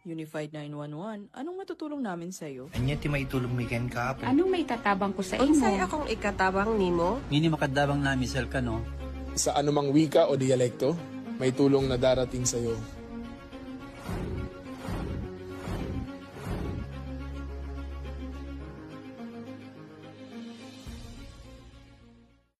Unified 911, anong matutulong namin sa'yo? Anya ti maitulog mi ken kaapon. Anong may tatabang ko sa Unsay imo? akong ikatabang nimo? Ngini makadabang na misal ka no. Sa anumang wika o dialekto, may tulong na darating sa iyo.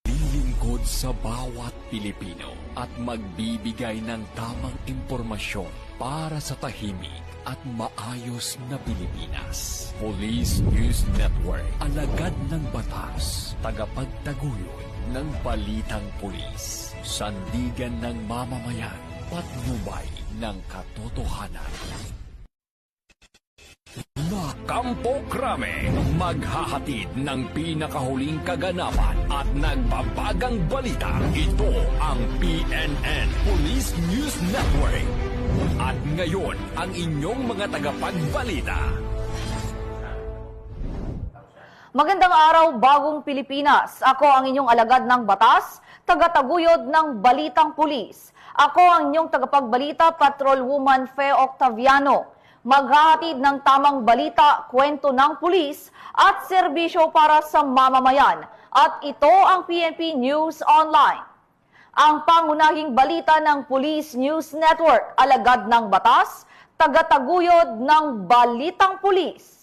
Lilingkod sa bawat Pilipino at magbibigay ng tamang impormasyon para sa tahimik at maayos na Pilipinas. Police News Network, alagad ng batas, tagapagtaguyod ng balitang pulis, sandigan ng mamamayan, patnubay ng katotohanan. Kampo Krame, maghahatid ng pinakahuling kaganapan at nagbabagang balita. Ito ang PNN Police News Network. At ngayon, ang inyong mga tagapagbalita. Magandang araw, bagong Pilipinas. Ako ang inyong alagad ng batas, tagataguyod ng Balitang Pulis. Ako ang inyong tagapagbalita, Patrolwoman Fe Octaviano. Maghahatid ng tamang balita, kwento ng pulis at serbisyo para sa mamamayan. At ito ang PNP News Online. Ang pangunahing balita ng Police News Network, alagad ng batas, tagataguyod ng Balitang Pulis.